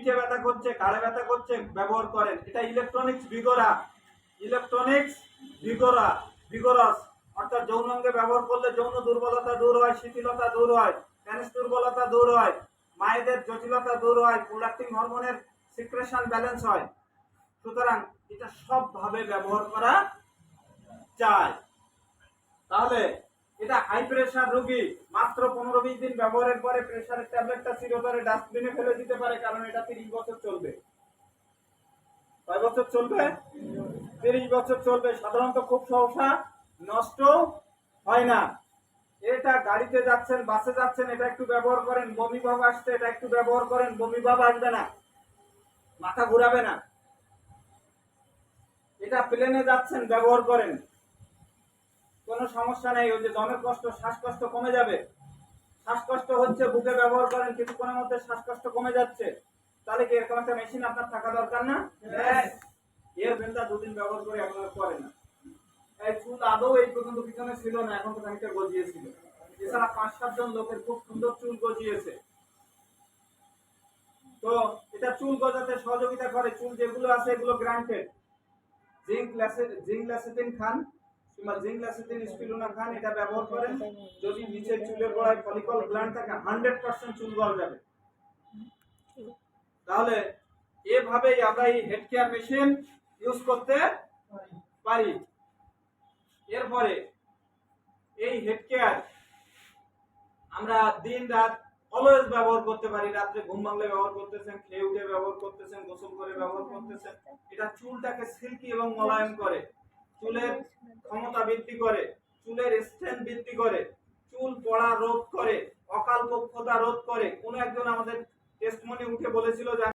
পিঠে ব্যথা করছে, ঘাড়ে ব্যথা করছে, ব্যবহার করেন। এটা ইলেকট্রনিক্স ভিগোরাস, অর্থাৎ যৌনাঙ্গে ব্যবহার করলে যৌন দুর্বলতা দূর হয়, শিথিলতা দূর হয়, পেনিস দুর্বলতা দূর হয়, মায়েদের জটিলতা দূর হয়, প্রোডাক্টিং হরমোনের সিক্রেশন ব্যালেন্স হয়। সুতরাং এটা সবভাবে ব্যবহার করা যায়। তাহলে এটা হাই প্রেসার রোগী মাত্র 15-20 দিন ব্যবহারের পরে প্রেসারের ট্যাবলেটটা চিরতরে ডাস্টবিনে ফেলে দিতে পারে, কারণ এটা 30 বছর চলবে। কয় বছর চলবে? 30 বছর চলবে। সাধারণত খুব সহসা নষ্ট হয় না। এটা গাড়িতে যাচ্ছেন, বাসে যাচ্ছেন, এটা একটু ব্যবহার করেন, বমি ভাব আসছে, এটা একটু ব্যবহার করেন, বমি ভাব আসবে না, মাথা ঘুরাবে না। এটা প্লেনে যাচ্ছেন, ব্যবহার করেন, কোনো সমস্যা নেই। ওই যে দমের কষ্ট, শ্বাসকষ্ট কমে যাবে। শ্বাসকষ্ট হচ্ছে, বুকে ব্যবহার করেন, কিছুক্ষণের মধ্যে শ্বাসকষ্ট কমে যাচ্ছে। তাহলে কি এরকম একটা মেশিন আপনার থাকা দরকার না? এর ভেন্টা 2 দিন ব্যবহার করে আপনারা করেন না। এই চুল আদৌ এই পর্যন্ত পিছনে ছিল না, এখন তো খানিকটা গজিয়েছিল। এছাড়া 5-7 জন লোকের খুব সুন্দর চুল গজিয়েছে। তো এটা চুল গজাতে সহযোগিতা করে। চুল যেগুলো আছে এগুলো গ্রান্টেড। জিঙ্ক ল্যাসিথিন খান কিংবা জিঙ্ক ল্যাসিথিন স্পিরুলিনা খান, এটা ব্যবহার করেন। যদি নিচের চুলের গোড়ায় ফলিকল গ্ল্যান্ড থাকে, 100% চুল গড় যাবে। তাহলে এভাবেই আমরা এই হেড কেয়ার মেশিন ইউজ করতে পারি। এরপরে এই হেড কেয়ার আমরা দিন রাত অলওয়েজ ব্যবহার করতে পারি। রাত্রে ঘুম ভাঙলে ব্যবহার করতেছেন, খেয়ে উঠে ব্যবহার করতেছেন, গোসল করে ব্যবহার করতেছেন। এটা চুলটাকে সিল্কি এবং মোলায়েম করে, চুলের ক্ষমতা বৃদ্ধি করে, চুলের স্ট্রেংথ বৃদ্ধি করে, চুল পড়া রোধ করে, অকাল পক্ষতা রোধ করে। কোন একজন আমাদের টেস্টমনি উঠে বলেছিল যে